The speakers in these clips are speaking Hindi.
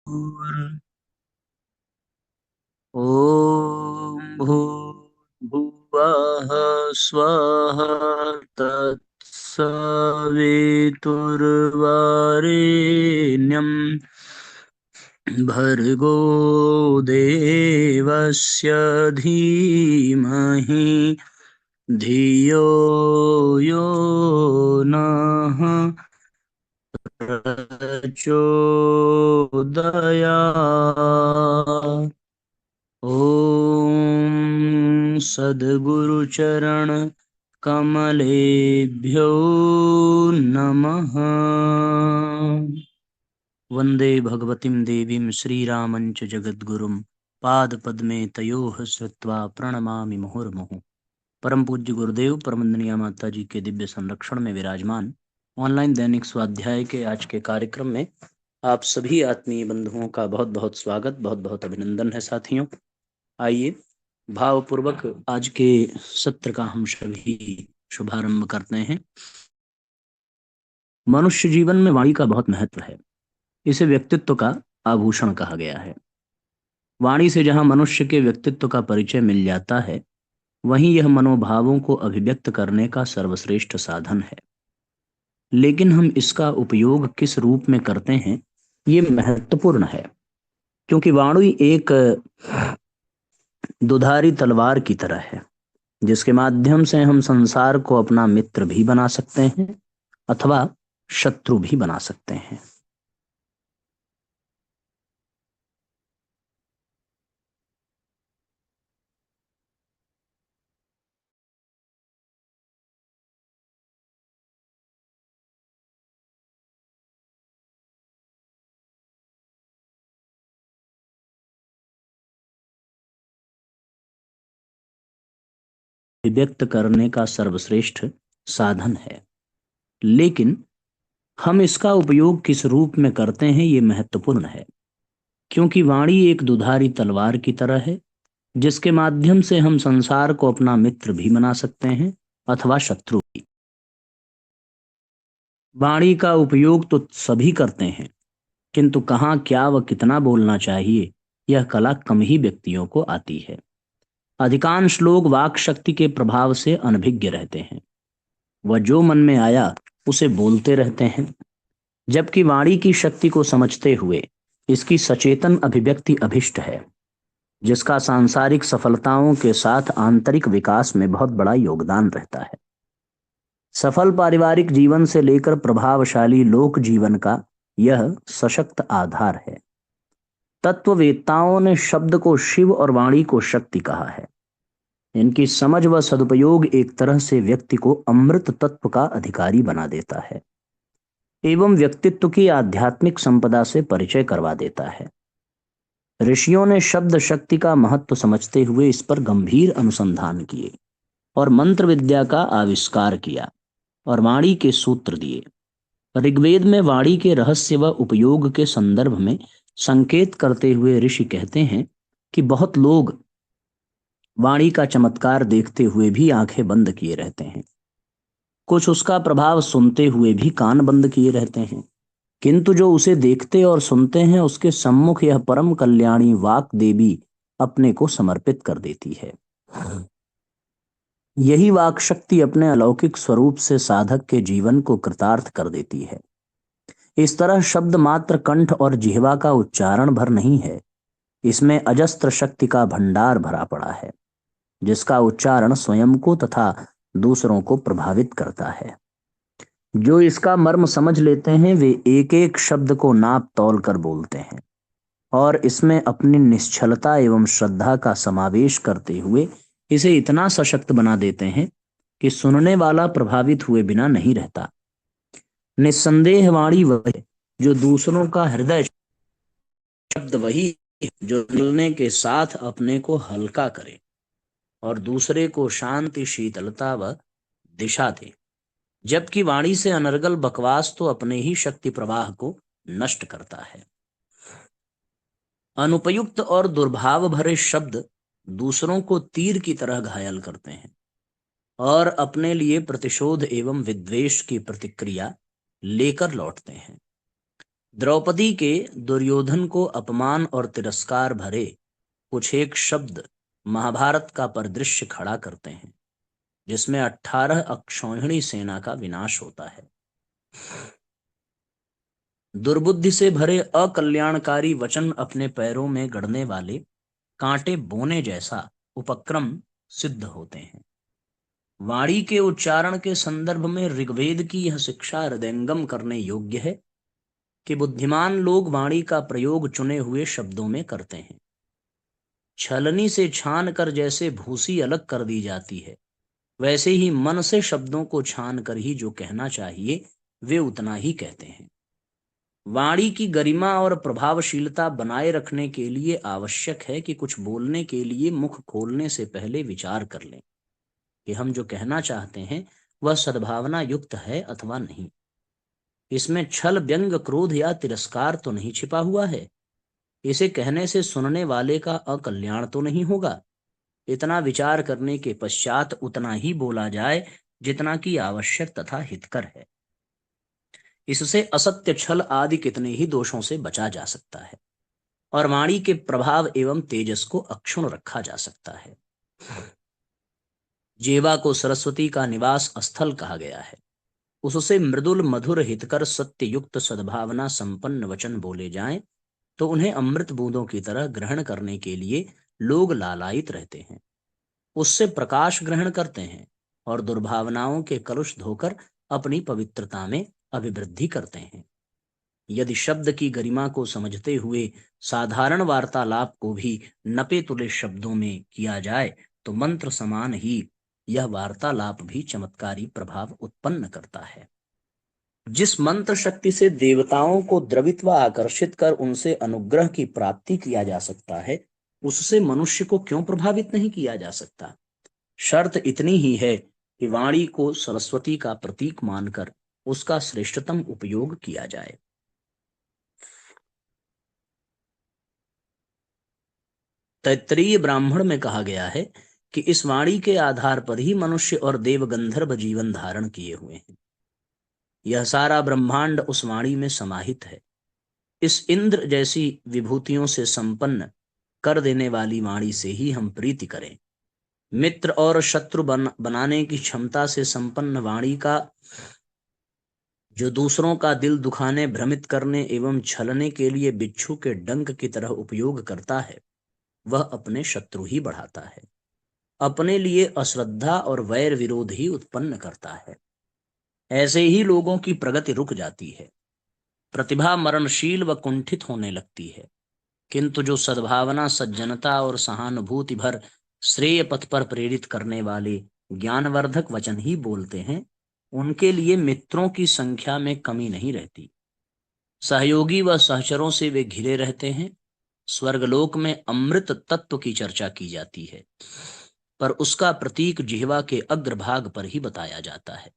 ॐ भूर्भुवः स्वः तत्सवितुर्वरेण्यं भर्गो देवस्य धीमहि धियो यो नः प्रचोदयात्। ॐ सद्गुरुचरण कमलेभ्यो नमः। वन्दे भगवतीं देवीं श्रीरामञ्च जगद्गुरुं पादपद्मे तयोः श्रुत्वा प्रणमामि मुहुर्मुहुः। परम पूज्य गुरुदेव परमंदनीय माता जी के दिव्य संरक्षण में विराजमान ऑनलाइन दैनिक स्वाध्याय के आज के कार्यक्रम में आप सभी आत्मीय बंधुओं का बहुत बहुत स्वागत, बहुत बहुत अभिनंदन है साथियों। आइए भावपूर्वक आज के सत्र का हम सभी शुभारंभ करते हैं। मनुष्य जीवन में वाणी का बहुत महत्व है। इसे व्यक्तित्व का आभूषण कहा गया है। वाणी से जहां मनुष्य के व्यक्तित्व का परिचय मिल जाता है, वहीं यह मनोभावों को अभिव्यक्त करने का सर्वश्रेष्ठ साधन है। लेकिन हम इसका उपयोग किस रूप में करते हैं, ये महत्वपूर्ण है। क्योंकि वाणी एक दुधारी तलवार की तरह है, जिसके माध्यम से हम संसार को अपना मित्र भी बना सकते हैं अथवा शत्रु भी बना सकते हैं। व्यक्त करने का सर्वश्रेष्ठ साधन है। लेकिन हम इसका उपयोग किस रूप में करते हैं, ये महत्वपूर्ण है। क्योंकि वाणी एक दुधारी तलवार की तरह है, जिसके माध्यम से हम संसार को अपना मित्र भी बना सकते हैं अथवा शत्रु भी। वाणी का उपयोग तो सभी करते हैं, किंतु कहाँ क्या व कितना बोलना चाहिए, यह कला कम ही व्यक्तियों को आती है। अधिकांश लोग वाक शक्ति के प्रभाव से अनभिज्ञ रहते हैं। वह जो मन में आया उसे बोलते रहते हैं, जबकि वाणी की शक्ति को समझते हुए इसकी सचेतन अभिव्यक्ति अभिष्ट है, जिसका सांसारिक सफलताओं के साथ आंतरिक विकास में बहुत बड़ा योगदान रहता है। सफल पारिवारिक जीवन से लेकर प्रभावशाली लोक जीवन का यह सशक्त आधार है। तत्ववेत्ताओं ने शब्द को शिव और वाणी को शक्ति कहा है। इनकी समझ व सदुपयोग एक तरह से व्यक्ति को अमृत तत्व का अधिकारी बना देता है एवं व्यक्तित्व की आध्यात्मिक संपदा से परिचय करवा देता है। ऋषियों ने शब्द शक्ति का महत्व समझते हुए इस पर गंभीर अनुसंधान किए और मंत्र विद्या का आविष्कार किया और वाणी के सूत्र दिए। ऋग्वेद में वाणी के रहस्य व उपयोग के संदर्भ में संकेत करते हुए ऋषि कहते हैं कि बहुत लोग वाणी का चमत्कार देखते हुए भी आंखें बंद किए रहते हैं। कुछ उसका प्रभाव सुनते हुए भी कान बंद किए रहते हैं, किंतु जो उसे देखते और सुनते हैं, उसके सम्मुख यह परम कल्याणी वाक देवी अपने को समर्पित कर देती है। यही वाक शक्ति अपने अलौकिक स्वरूप से साधक के जीवन को कृतार्थ कर देती है। इस तरह शब्द मात्र कंठ और जिह्वा का उच्चारण भर नहीं है, इसमें अजस्त्र शक्ति का भंडार भरा पड़ा है, जिसका उच्चारण स्वयं को तथा दूसरों को प्रभावित करता है। जो इसका मर्म समझ लेते हैं, वे एक एक शब्द को नाप तौल कर बोलते हैं और इसमें अपनी निश्चलता एवं श्रद्धा का समावेश करते हुए इसे इतना सशक्त बना देते हैं कि सुनने वाला प्रभावित हुए बिना नहीं रहता। निस्संदेह वाणी वही है जो दूसरों का हृदय, शब्द वही है जो मिलने के साथ अपने को हल्का करे और दूसरे को शांति, शीतलता व दिशा दे। जबकि वाणी से अनर्गल बकवास तो अपने ही शक्ति प्रवाह को नष्ट करता है। अनुपयुक्त और दुर्भाव भरे शब्द दूसरों को तीर की तरह घायल करते हैं और अपने लिए प्रतिशोध एवं विद्वेष की प्रतिक्रिया लेकर लौटते हैं। द्रौपदी के दुर्योधन को अपमान और तिरस्कार भरे कुछ एक शब्द महाभारत का परिदृश्य खड़ा करते हैं, जिसमें 18 अक्षौहिणी सेना का विनाश होता है। दुर्बुद्धि से भरे अकल्याणकारी वचन अपने पैरों में गड़ने वाले कांटे बोने जैसा उपक्रम सिद्ध होते हैं। वाणी के उच्चारण के संदर्भ में ऋग्वेद की यह शिक्षा हृदयंगम करने योग्य है कि बुद्धिमान लोग वाणी का प्रयोग चुने हुए शब्दों में करते हैं। छलनी से छान कर जैसे भूसी अलग कर दी जाती है, वैसे ही मन से शब्दों को छान कर ही जो कहना चाहिए वे उतना ही कहते हैं। वाणी की गरिमा और प्रभावशीलता बनाए रखने के लिए आवश्यक है कि कुछ बोलने के लिए मुख खोलने से पहले विचार कर लें कि हम जो कहना चाहते हैं वह सद्भावना युक्त है अथवा नहीं। इसमें छल, व्यंग, क्रोध या तिरस्कार तो नहीं छिपा हुआ है। इसे कहने से सुनने वाले का अकल्याण तो नहीं होगा। इतना विचार करने के पश्चात उतना ही बोला जाए जितना कि आवश्यक तथा हितकर है। इससे असत्य, छल आदि कितने ही दोषों से बचा जा सकता है और वाणी के प्रभाव एवं तेजस को अक्षुण्ण रखा जा सकता है। जेवा को सरस्वती का निवास स्थल कहा गया है। उससे मृदुल, मधुर, हितकर, सत्य युक्त, सद्भावना संपन्न वचन बोले जाएं तो उन्हें अमृत बूंदों की तरह ग्रहण करने के लिए लोग लालायित रहते हैं। उससे प्रकाश ग्रहण करते हैं और दुर्भावनाओं के कलुष धोकर अपनी पवित्रता में अभिवृद्धि करते हैं। यदि शब्द की गरिमा को समझते हुए साधारण वार्तालाप को भी नपे तुले शब्दों में किया जाए तो मंत्र समान ही यह वार्तालाप भी चमत्कारी प्रभाव उत्पन्न करता है। जिस मंत्र शक्ति से देवताओं को द्रवित व आकर्षित कर उनसे अनुग्रह की प्राप्ति किया जा सकता है, उससे मनुष्य को क्यों प्रभावित नहीं किया जा सकता। शर्त इतनी ही है कि वाणी को सरस्वती का प्रतीक मानकर उसका श्रेष्ठतम उपयोग किया जाए। तैत्तरीय ब्राह्मण में कहा गया है कि इस वाणी के आधार पर ही मनुष्य और देव गंधर्व जीवन धारण किए हुए हैं। यह सारा ब्रह्मांड उस वाणी में समाहित है। इस इंद्र जैसी विभूतियों से संपन्न कर देने वाली वाणी से ही हम प्रीति करें। मित्र और शत्रु बनाने की क्षमता से संपन्न वाणी का जो दूसरों का दिल दुखाने, भ्रमित करने एवं छलने के लिए बिच्छू के डंक की तरह उपयोग करता है, वह अपने शत्रु ही बढ़ाता है, अपने लिए अश्रद्धा और वैर विरोध ही उत्पन्न करता है। ऐसे ही लोगों की प्रगति रुक जाती है, प्रतिभा मरणशील व कुंठित होने लगती है। किंतु जो सद्भावना, सज्जनता और सहानुभूति भर श्रेय पथ पर प्रेरित करने वाले ज्ञानवर्धक वचन ही बोलते हैं, उनके लिए मित्रों की संख्या में कमी नहीं रहती। सहयोगी व सहचरों से वे घिरे रहते हैं। स्वर्गलोक में अमृत तत्व की चर्चा की जाती है, पर उसका प्रतीक जिह्वा के अग्रभाग पर ही बताया जाता है।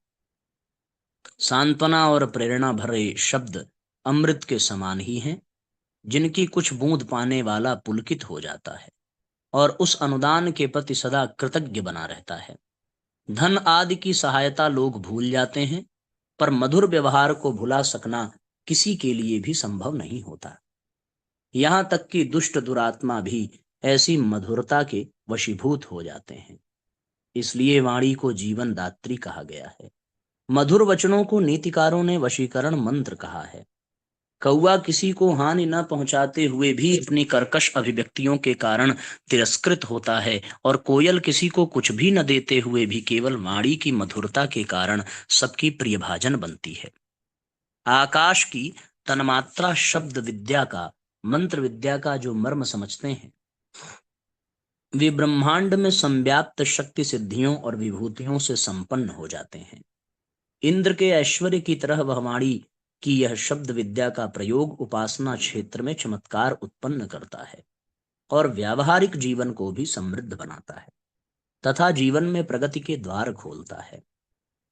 सांत्वना और प्रेरणा भरे शब्द अमृत के समान ही हैं, जिनकी कुछ बूंद पाने वाला पुलकित हो जाता है और उस अनुदान के प्रति सदा कृतज्ञ बना रहता है। धन आदि की सहायता लोग भूल जाते हैं, पर मधुर व्यवहार को भुला सकना किसी के लिए भी संभव नहीं होता। यहाँ तक कि दुष्ट दुरात्मा भी ऐसी मधुरता के वशीभूत हो जाते हैं। इसलिए वाणी को जीवन दात्री कहा गया है। मधुर वचनों को नीतिकारों ने वशीकरण मंत्र कहा है। कौवा किसी को हानि न पहुंचाते हुए भी अपनी कर्कश अभिव्यक्तियों के कारण तिरस्कृत होता है और कोयल किसी को कुछ भी न देते हुए भी केवल वाणी की मधुरता के कारण सबकी प्रियभाजन बनती है। आकाश की तन्मात्रा शब्द विद्या का, मंत्र विद्या का जो मर्म समझते हैं, वे ब्रह्मांड में संव्याप्त शक्ति सिद्धियों और विभूतियों से संपन्न हो जाते हैं। इंद्र के ऐश्वर्य की तरह वह वाणी की यह शब्द विद्या का प्रयोग उपासना क्षेत्र में चमत्कार उत्पन्न करता है और व्यावहारिक जीवन को भी समृद्ध बनाता है तथा जीवन में प्रगति के द्वार खोलता है।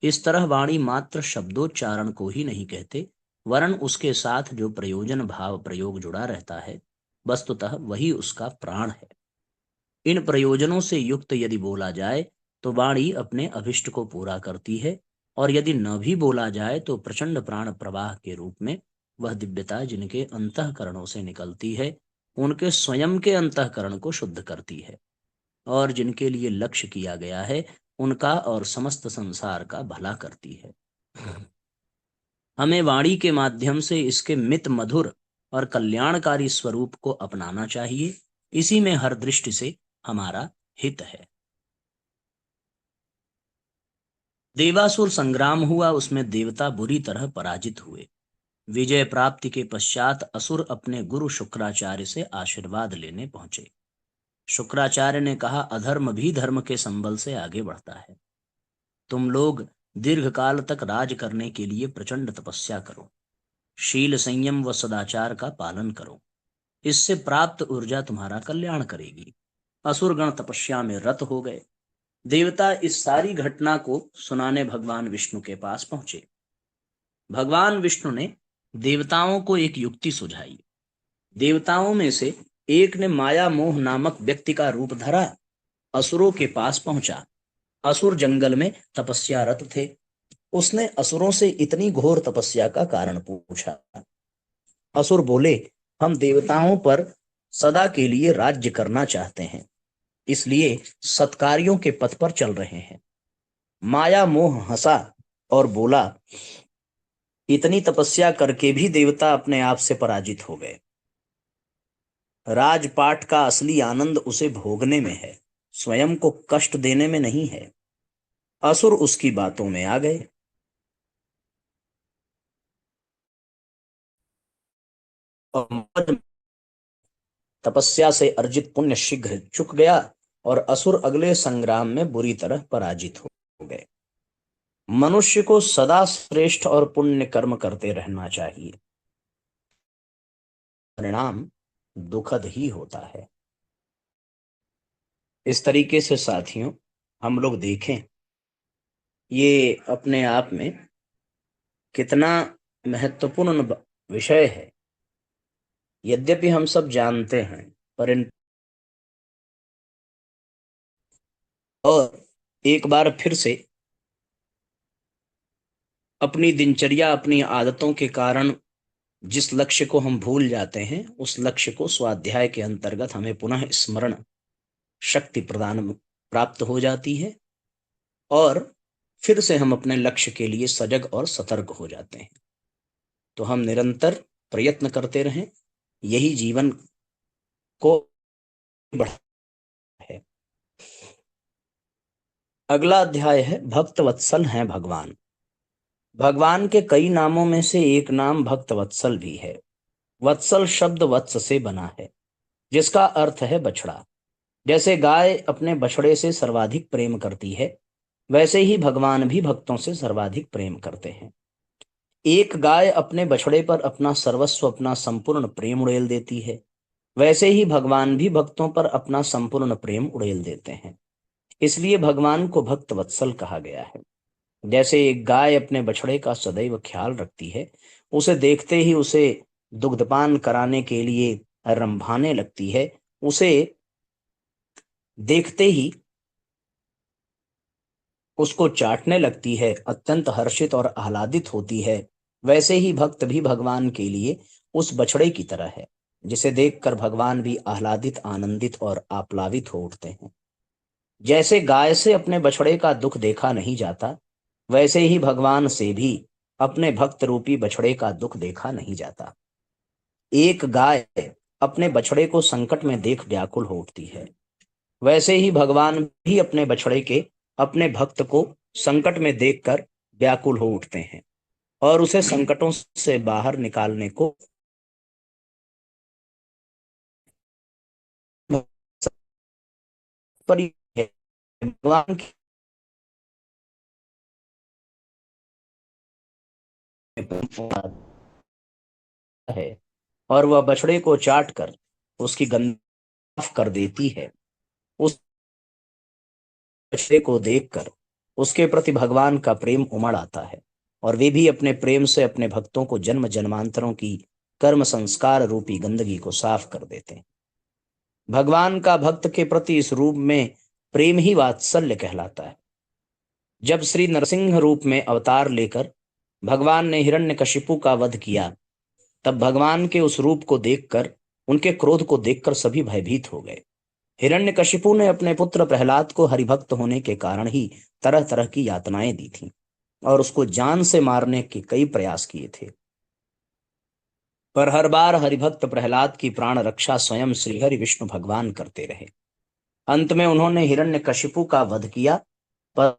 इस तरह वाणी मात्र शब्दोच्चारण को ही नहीं कहते, वरन उसके साथ जो प्रयोजन भाव प्रयोग जुड़ा रहता है, वस्तुतः वही उसका प्राण है। इन प्रयोजनों से युक्त यदि बोला जाए तो वाणी अपने अभिष्ट को पूरा करती है, और यदि न भी बोला जाए तो प्रचंड प्राण प्रवाह के रूप में वह दिव्यता जिनके अंतःकरणों से निकलती है उनके स्वयं के अंतःकरण को शुद्ध करती है, और जिनके लिए लक्ष्य किया गया है उनका और समस्त संसार का भला करती है। हमें वाणी के माध्यम से इसके मित मधुर और कल्याणकारी स्वरूप को अपनाना चाहिए। इसी में हर दृष्टि से हमारा हित है। देवासुर संग्राम हुआ, उसमें देवता बुरी तरह पराजित हुए। विजय प्राप्ति के पश्चात असुर अपने गुरु शुक्राचार्य से आशीर्वाद लेने पहुंचे। शुक्राचार्य ने कहा, अधर्म भी धर्म के संबल से आगे बढ़ता है। तुम लोग दीर्घ काल तक राज करने के लिए प्रचंड तपस्या करो, शील संयम व सदाचार का पालन करो, इससे प्राप्त ऊर्जा तुम्हारा कल्याण करेगी। असुरगण तपस्या में रत हो गए। देवता इस सारी घटना को सुनाने भगवान विष्णु के पास पहुंचे। भगवान विष्णु ने देवताओं को एक युक्ति सुझाई। देवताओं में से एक ने माया मोह नामक व्यक्ति का रूप धरा, असुरों के पास पहुंचा। असुर जंगल में तपस्यारत थे। उसने असुरों से इतनी घोर तपस्या का कारण पूछा। असुर बोले, हम देवताओं पर सदा के लिए राज्य करना चाहते हैं, इसलिए सत्कार्यों के पथ पर चल रहे हैं। माया मोह हंसा और बोला, इतनी तपस्या करके भी देवता अपने आप से पराजित हो गए। राजपाट का असली आनंद उसे भोगने में है, स्वयं को कष्ट देने में नहीं है। असुर उसकी बातों में आ गए। और तपस्या से अर्जित पुण्य शीघ्र चुक गया और असुर अगले संग्राम में बुरी तरह पराजित हो गए। मनुष्य को सदा श्रेष्ठ और पुण्य कर्म करते रहना चाहिए, परिणाम दुखद ही होता है। इस तरीके से साथियों, हम लोग देखें ये अपने आप में कितना महत्वपूर्ण विषय है। यद्यपि हम सब जानते हैं, पर और एक बार फिर से अपनी दिनचर्या, अपनी आदतों के कारण जिस लक्ष्य को हम भूल जाते हैं, उस लक्ष्य को स्वाध्याय के अंतर्गत हमें पुनः स्मरण शक्ति प्रदान प्राप्त हो जाती है और फिर से हम अपने लक्ष्य के लिए सजग और सतर्क हो जाते हैं। तो हम निरंतर प्रयत्न करते रहें, यही जीवन को बढ़ा है। अगला अध्याय है, भक्त वत्सल हैं भगवान। भगवान के कई नामों में से एक नाम भक्त वत्सल भी है। वत्सल शब्द वत्स से बना है, जिसका अर्थ है बछड़ा। जैसे गाय अपने बछड़े से सर्वाधिक प्रेम करती है, वैसे ही भगवान भी भक्तों से सर्वाधिक प्रेम करते हैं। एक गाय अपने बछड़े पर अपना सर्वस्व, अपना संपूर्ण प्रेम उड़ेल देती है, वैसे ही भगवान भी भक्तों पर अपना संपूर्ण प्रेम उड़ेल देते हैं। इसलिए भगवान को भक्त वत्सल कहा गया है। जैसे एक गाय अपने बछड़े का सदैव ख्याल रखती है, उसे देखते ही उसे दुग्धपान कराने के लिए रंभाने लगती है, उसे देखते ही उसको चाटने लगती है, अत्यंत हर्षित और आह्लादित होती है, वैसे ही भक्त भी भगवान के लिए उस बछड़े की तरह है, जिसे देखकर भगवान भी आह्लादित, आनंदित और आप्लावित हो उठते हैं। जैसे गाय से अपने बछड़े का दुख देखा नहीं जाता, वैसे ही भगवान से भी अपने भक्त रूपी बछड़े का दुख देखा नहीं जाता। एक गाय अपने बछड़े को संकट में देख व्याकुल हो उठती है, वैसे ही भगवान भी अपने बछड़े के, अपने भक्त को संकट में देखकर व्याकुल हो उठते हैं और उसे संकटों से बाहर निकालने को पर भगवान है और वह बछड़े को चाट कर उसकी गंध साफ कर देती है। उस बछड़े को देखकर उसके प्रति भगवान का प्रेम उमड़ आता है और वे भी अपने प्रेम से अपने भक्तों को जन्म जन्मांतरों की कर्म संस्कार रूपी गंदगी को साफ कर देते हैं। भगवान का भक्त के प्रति इस रूप में प्रेम ही वात्सल्य कहलाता है। जब श्री नरसिंह रूप में अवतार लेकर भगवान ने हिरण्यकशिपु का वध किया, तब भगवान के उस रूप को देखकर, उनके क्रोध को देखकर सभी भयभीत हो गए। हिरण्यकशिपु ने अपने पुत्र प्रहलाद को हरिभक्त होने के कारण ही तरह तरह की यातनाएं दी थीं और उसको जान से मारने के कई प्रयास किए थे, पर हर बार हरिभक्त प्रहलाद की प्राण रक्षा स्वयं श्रीहरि विष्णु भगवान करते रहे। अंत में उन्होंने हिरण्यकशिपु का वध किया, पर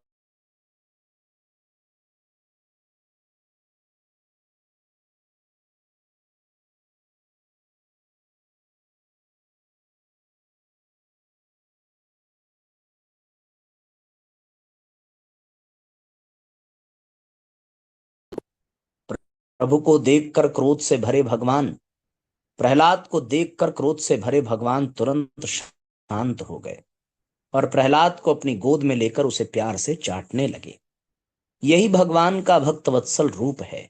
प्रभु को देखकर क्रोध से भरे भगवान प्रहलाद को देखकर क्रोध से भरे भगवान तुरंत शांत हो गए और प्रहलाद को अपनी गोद में लेकर उसे प्यार से चाटने लगे। यही भगवान का भक्त वत्सल रूप है,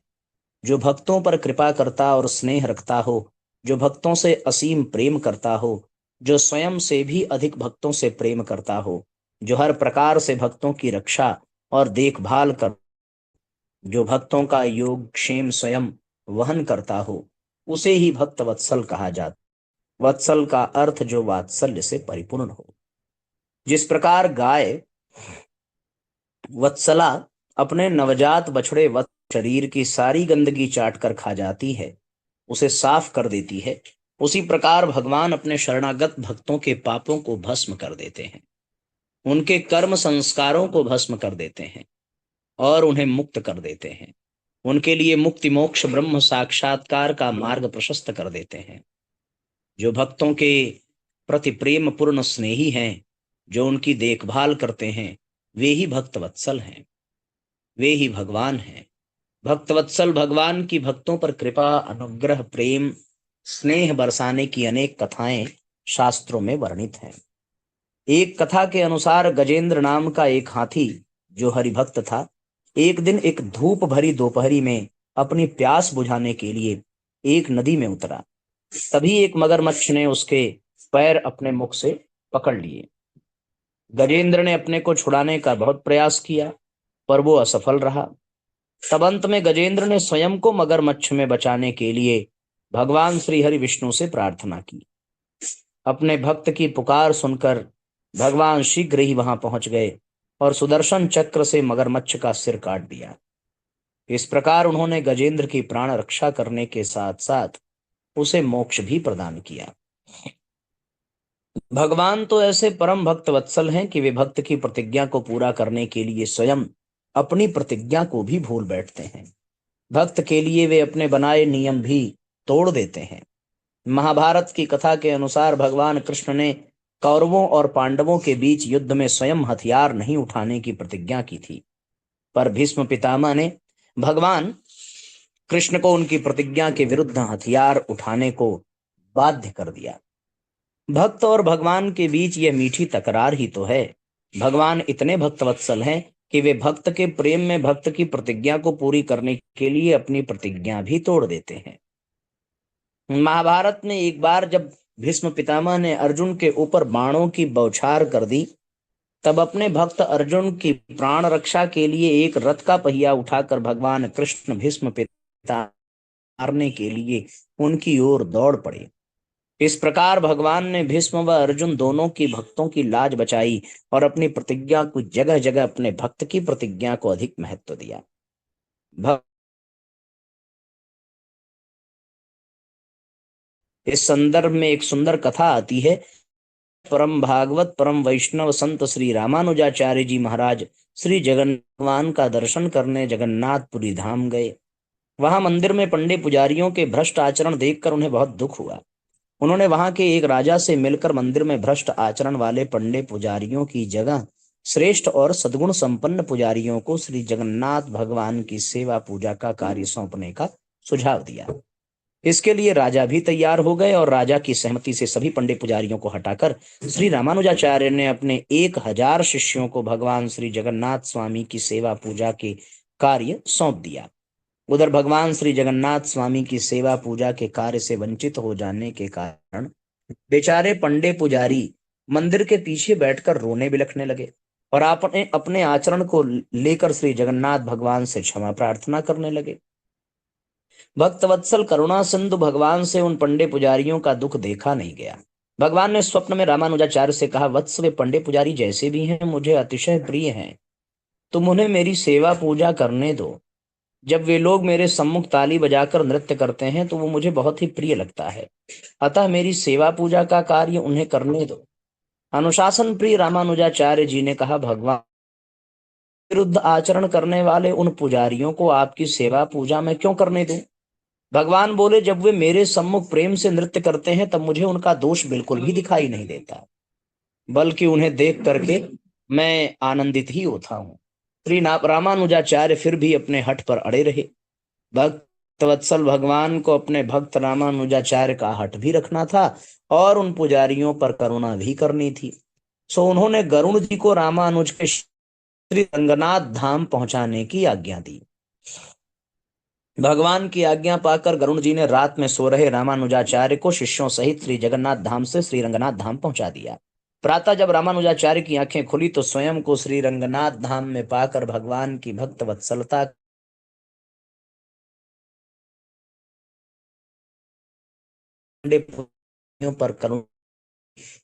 जो भक्तों पर कृपा करता और स्नेह रखता हो, जो भक्तों से असीम प्रेम करता हो, जो स्वयं से भी अधिक भक्तों से प्रेम करता हो, जो हर प्रकार से भक्तों की रक्षा और देखभाल कर, जो भक्तों का योग क्षेम स्वयं वहन करता हो, उसे ही भक्त वत्सल कहा जाता। वत्सल का अर्थ जो वात्सल्य से परिपूर्ण हो। जिस प्रकार गाय वत्सला अपने नवजात बछड़े वत्स शरीर की सारी गंदगी चाट कर खा जाती है, उसे साफ कर देती है, उसी प्रकार भगवान अपने शरणागत भक्तों के पापों को भस्म कर देते हैं, उनके कर्म संस्कारों को भस्म कर देते हैं और उन्हें मुक्त कर देते हैं। उनके लिए मुक्ति मोक्ष ब्रह्म साक्षात्कार का मार्ग प्रशस्त कर देते हैं। जो भक्तों के प्रति प्रेम पूर्ण स्नेही हैं, जो उनकी देखभाल करते हैं, वे ही भक्त वत्सल हैं, वे ही भगवान हैं। भक्तवत्सल भगवान की भक्तों पर कृपा, अनुग्रह, प्रेम, स्नेह बरसाने की अनेक कथाएं शास्त्रों में वर्णित हैं। एक कथा के अनुसार गजेंद्र नाम का एक हाथी जो हरिभक्त था, एक दिन एक धूप भरी दोपहरी में अपनी प्यास बुझाने के लिए एक नदी में उतरा। तभी एक मगरमच्छ ने उसके पैर अपने मुख से पकड़ लिए। गजेंद्र ने अपने को छुड़ाने का बहुत प्रयास किया, पर वो असफल रहा। तब अंत में गजेंद्र ने स्वयं को मगरमच्छ में बचाने के लिए भगवान श्री हरि विष्णु से प्रार्थना की। अपने भक्त की पुकार सुनकर भगवान शीघ्र ही वहां पहुंच गए और सुदर्शन चक्र से मगरमच्छ का सिर काट दिया। इस प्रकार उन्होंने गजेंद्र की प्राण रक्षा करने के साथ साथ उसे मोक्ष भी प्रदान किया। भगवान तो ऐसे परम भक्त वत्सल हैं कि वे भक्त की प्रतिज्ञा को पूरा करने के लिए स्वयं अपनी प्रतिज्ञा को भी भूल बैठते हैं। भक्त के लिए वे अपने बनाए नियम भी तोड़ देते हैं। महाभारत की कथा के अनुसार भगवान कृष्ण ने कौरवों और पांडवों के बीच युद्ध में स्वयं हथियार नहीं उठाने की प्रतिज्ञा की थी, पर भीष्म पितामह ने भगवान कृष्ण को उनकी प्रतिज्ञा के विरुद्ध हथियार उठाने को बाध्य कर दिया। भक्त और भगवान के बीच यह मीठी तकरार ही तो है। भगवान इतने भक्तवत्सल हैं कि वे भक्त के प्रेम में भक्त की प्रतिज्ञा को पूरी करने के लिए अपनी प्रतिज्ञा भी तोड़ देते हैं। महाभारत में एक बार जब भीष्म पितामह ने अर्जुन के ऊपर बाणों की बौछार कर दी, तब अपने भक्त अर्जुन की प्राण रक्षा के लिए एक रथ का पहिया उठाकर भगवान कृष्ण भीष्म पिता मारने के लिए उनकी ओर दौड़ पड़े। इस प्रकार भगवान ने भीष्म व अर्जुन दोनों की भक्तों की लाज बचाई और अपनी प्रतिज्ञा को जगह जगह अपने भक्त की प्रतिज्ञा को अधिक महत्व दिया। इस संदर्भ में एक सुंदर कथा आती है। परम भागवत परम वैष्णव संत श्री रामानुजाचार्य जी महाराज श्री जगन भगवान का दर्शन करने जगन्नाथपुरी धाम गए। वहां मंदिर में पंडे पुजारियों के भ्रष्ट आचरण देखकर उन्हें बहुत दुख हुआ। उन्होंने वहां के एक राजा से मिलकर मंदिर में भ्रष्ट आचरण वाले पंडे पुजारियों की जगह श्रेष्ठ और सद्गुण संपन्न पुजारियों को श्री जगन्नाथ भगवान की सेवा पूजा का कार्य सौंपने का सुझाव दिया। इसके लिए राजा भी तैयार हो गए और राजा की सहमति से सभी पंडित पुजारियों को हटाकर श्री रामानुजाचार्य ने अपने 1000 शिष्यों को भगवान श्री जगन्नाथ स्वामी की सेवा पूजा के कार्य सौंप दिया। उधर भगवान श्री जगन्नाथ स्वामी की सेवा पूजा के कार्य से वंचित हो जाने के कारण बेचारे पंडित पुजारी मंदिर के पीछे बैठकर रोने बिलखने लगे और अपने अपने आचरण को लेकर श्री जगन्नाथ भगवान से क्षमा प्रार्थना करने लगे। भक्त वत्सल करुणा सिंधु भगवान से उन पंडे पुजारियों का दुख देखा नहीं गया। भगवान ने स्वप्न में रामानुजाचार्य से कहा, वत्स वे पंडे पुजारी जैसे भी हैं मुझे अतिशय प्रिय हैं, तुम उन्हें मेरी सेवा पूजा करने दो। जब वे लोग मेरे सम्मुख ताली बजाकर नृत्य करते हैं तो वो मुझे बहुत ही प्रिय लगता है, अतः मेरी सेवा पूजा का कार्य उन्हें करने दो। अनुशासन प्रिय रामानुजाचार्य जी ने कहा, भगवान विरुद्ध आचरण करने वाले उन पुजारियों को आपकी सेवा पूजा में क्यों करने दूं? भगवान बोले, जब वे मेरे सम्मुख प्रेम से नृत्य करते हैं तब मुझे उनका दोष बिल्कुल भी दिखाई नहीं देता, बल्कि उन्हें देख करके मैं आनंदित ही होता हूँ। श्री रामानुजाचार्य फिर भी अपने हठ पर अड़े रहे। भक्त वत्सल भगवान को अपने भक्त रामानुजाचार्य का हठ भी रखना था और उन पुजारियों पर करुणा भी करनी थी। सो उन्होंने गरुण जी को रामानुज के श्री रंगनाथ धाम पहुंचाने की आज्ञा दी। भगवान की आज्ञा पाकर गरुण जी ने रात में सो रहे रामानुजाचार्य को शिष्यों सहित श्री जगन्नाथ धाम से श्री रंगनाथ धाम पहुंचा दिया। प्रातः जब रामानुजाचार्य की आंखें खुली तो स्वयं को श्री रंगनाथ धाम में पाकर भगवान की भक्त वत्सलता पर करुण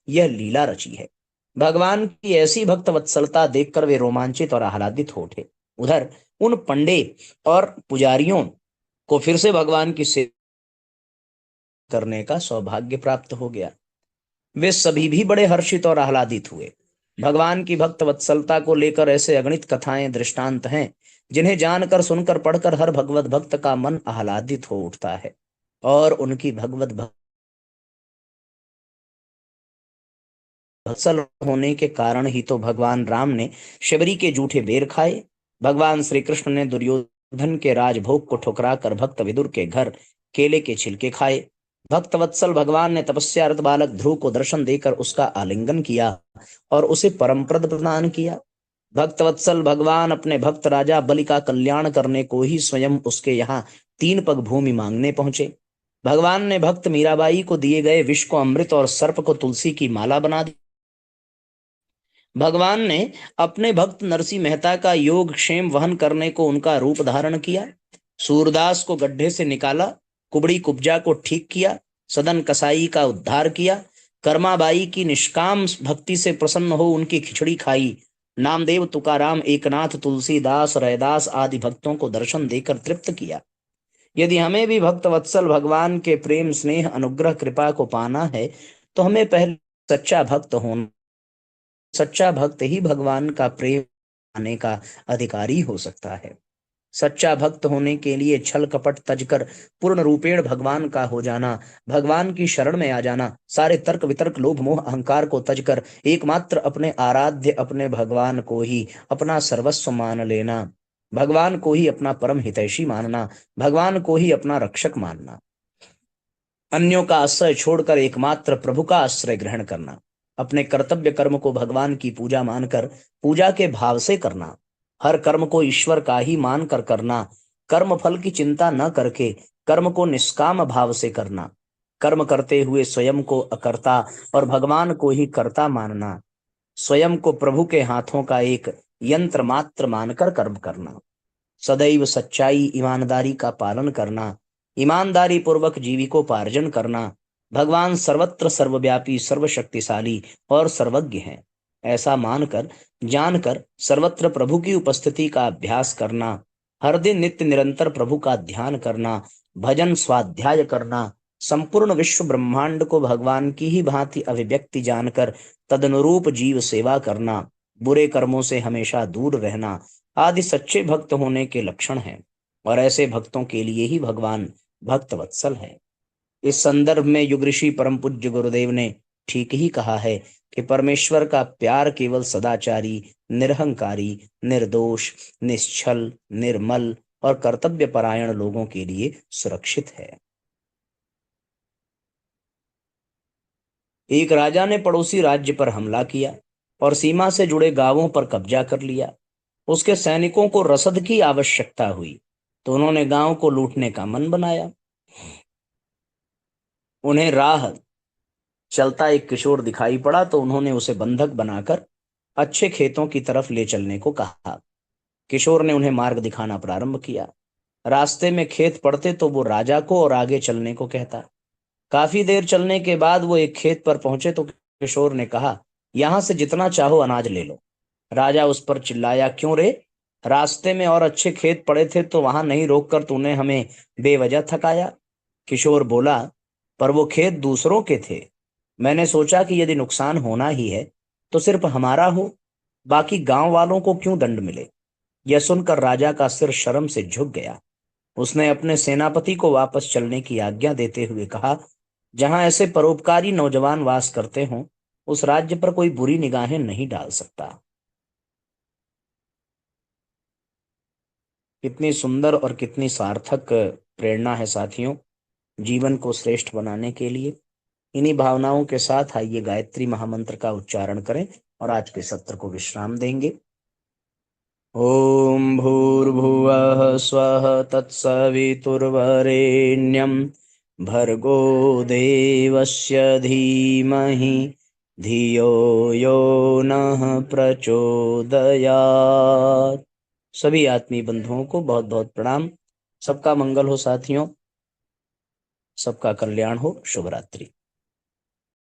यह लीला रची है। भगवान की ऐसी भक्त वत्सलता देखकर वे रोमांचित और आह्लादित हो उठे। उधर उन पंडे और पुजारियों को फिर से भगवान की सेवा करने का सौभाग्य प्राप्त हो गया। वे सभी भी बड़े हर्षित और आह्लादित हुए। भगवान की भक्त वत्सलता को लेकर ऐसे अगणित कथाएं दृष्टांत हैं जिन्हें जानकर सुनकर पढ़कर हर भगवत भक्त का मन आह्लादित हो उठता है और उनकी भगवत वत्सल होने के कारण ही तो भगवान राम ने शबरी के जूठे बेर खाए। भगवान श्री कृष्ण ने दुर्योधन के राजभोग को ठुकराकर भक्त विदुर के घर केले के छिलके खाए। भक्त वत्सल भगवान ने तपस्यारत बालक ध्रुव को दर्शन देकर उसका आलिंगन किया और उसे परम पद प्रदान किया। भक्त वत्सल भगवान अपने भक्त राजा बलि का कल्याण करने को ही स्वयं उसके यहाँ 3 पग भूमि मांगने पहुंचे। भगवान ने भक्त मीराबाई को दिए गए विष को अमृत और सर्प को तुलसी की माला बना दी। भगवान ने अपने भक्त नरसिंह मेहता का योग क्षेम वहन करने को उनका रूप धारण किया। सूरदास को गड्ढे से निकाला, कुबड़ी कुब्जा को ठीक किया, सदन कसाई का उद्धार किया, कर्माबाई की निष्काम भक्ति से प्रसन्न हो उनकी खिचड़ी खाई। नामदेव, तुकाराम, एकनाथ, तुलसीदास, रैदास आदि भक्तों को दर्शन देकर तृप्त किया। यदि हमें भी भक्त वत्सल भगवान के प्रेम स्नेह अनुग्रह कृपा को पाना है तो हमें पहले सच्चा भक्त होना। सच्चा भक्त ही भगवान का प्रेम पाने का अधिकारी हो सकता है। सच्चा भक्त होने के लिए छल कपट तजकर पूर्ण रूपेण भगवान का हो जाना, भगवान की शरण में आ जाना, सारे तर्क वितर्क लोभ मोह अहंकार को तजकर एकमात्र अपने आराध्य अपने भगवान को ही अपना सर्वस्व मान लेना, भगवान को ही अपना परम हितैषी मानना, भगवान को ही अपना रक्षक मानना, अन्यों का आश्रय छोड़कर एकमात्र प्रभु का आश्रय ग्रहण करना, अपने कर्तव्य कर्म को भगवान की पूजा मानकर पूजा के भाव से करना, हर कर्म को ईश्वर का ही मानकर करना, कर्म फल की चिंता न करके कर्म को निष्काम भाव से करना, कर्म करते हुए स्वयं को अकर्ता और भगवान को ही कर्ता मानना, स्वयं को प्रभु के हाथों का एक यंत्र मात्र मानकर कर्म करना, सदैव सच्चाई ईमानदारी का पालन करना, ईमानदारी पूर्वक जीविकोपार्जन करना, भगवान सर्वत्र सर्वव्यापी सर्वशक्तिशाली और सर्वज्ञ हैं ऐसा मानकर जानकर सर्वत्र प्रभु की उपस्थिति का अभ्यास करना, हर दिन नित्य निरंतर प्रभु का ध्यान करना, भजन स्वाध्याय करना, संपूर्ण विश्व ब्रह्मांड को भगवान की ही भांति अभिव्यक्ति जानकर तदनुरूप जीव सेवा करना, बुरे कर्मों से हमेशा दूर रहना आदि सच्चे भक्त होने के लक्षण हैं और ऐसे भक्तों के लिए ही भगवान भक्त वत्सल है। इस संदर्भ में युग ऋषि परम पूज्य गुरुदेव ने ठीक ही कहा है कि परमेश्वर का प्यार केवल सदाचारी, निरहंकारी, निर्दोष, निश्छल, निर्मल और कर्तव्य परायण लोगों के लिए सुरक्षित है। एक राजा ने पड़ोसी राज्य पर हमला किया और सीमा से जुड़े गांवों पर कब्जा कर लिया। उसके सैनिकों को रसद की आवश्यकता हुई तो उन्होंने गांव को लूटने का मन बनाया। उन्हें राह चलता एक किशोर दिखाई पड़ा तो उन्होंने उसे बंधक बनाकर अच्छे खेतों की तरफ ले चलने को कहा। किशोर ने उन्हें मार्ग दिखाना प्रारंभ किया। रास्ते में खेत पड़ते तो वो राजा को और आगे चलने को कहता। काफी देर चलने के बाद वो एक खेत पर पहुंचे तो किशोर ने कहा, यहां से जितना चाहो अनाज ले लो। राजा उस पर चिल्लाया, क्यों रे? रास्ते में और अच्छे खेत पड़े थे तो वहां नहीं रोककर तूने हमें बेवजह थकाया। किशोर बोला, पर वो खेत दूसरों के थे। मैंने सोचा कि यदि नुकसान होना ही है तो सिर्फ हमारा हो, बाकी गांव वालों को क्यों दंड मिले। यह सुनकर राजा का सिर शर्म से झुक गया। उसने अपने सेनापति को वापस चलने की आज्ञा देते हुए कहा, जहां ऐसे परोपकारी नौजवान वास करते हों, उस राज्य पर कोई बुरी निगाहें नहीं डाल सकता। कितनी सुंदर और कितनी सार्थक प्रेरणा है साथियों, जीवन को श्रेष्ठ बनाने के लिए। इन्हीं भावनाओं के साथ आइए गायत्री महामंत्र का उच्चारण करें और आज के सत्र को विश्राम देंगे। ओम भूर्भुवः स्वः तत्सवितुर्वरेण्यं भर्गो देवस्य धीमहि धियो यो नः प्रचोदयात्। सभी आत्मीय बंधुओं को बहुत बहुत प्रणाम। सबका मंगल हो साथियों, सबका कल्याण हो। शुभ रात्रि।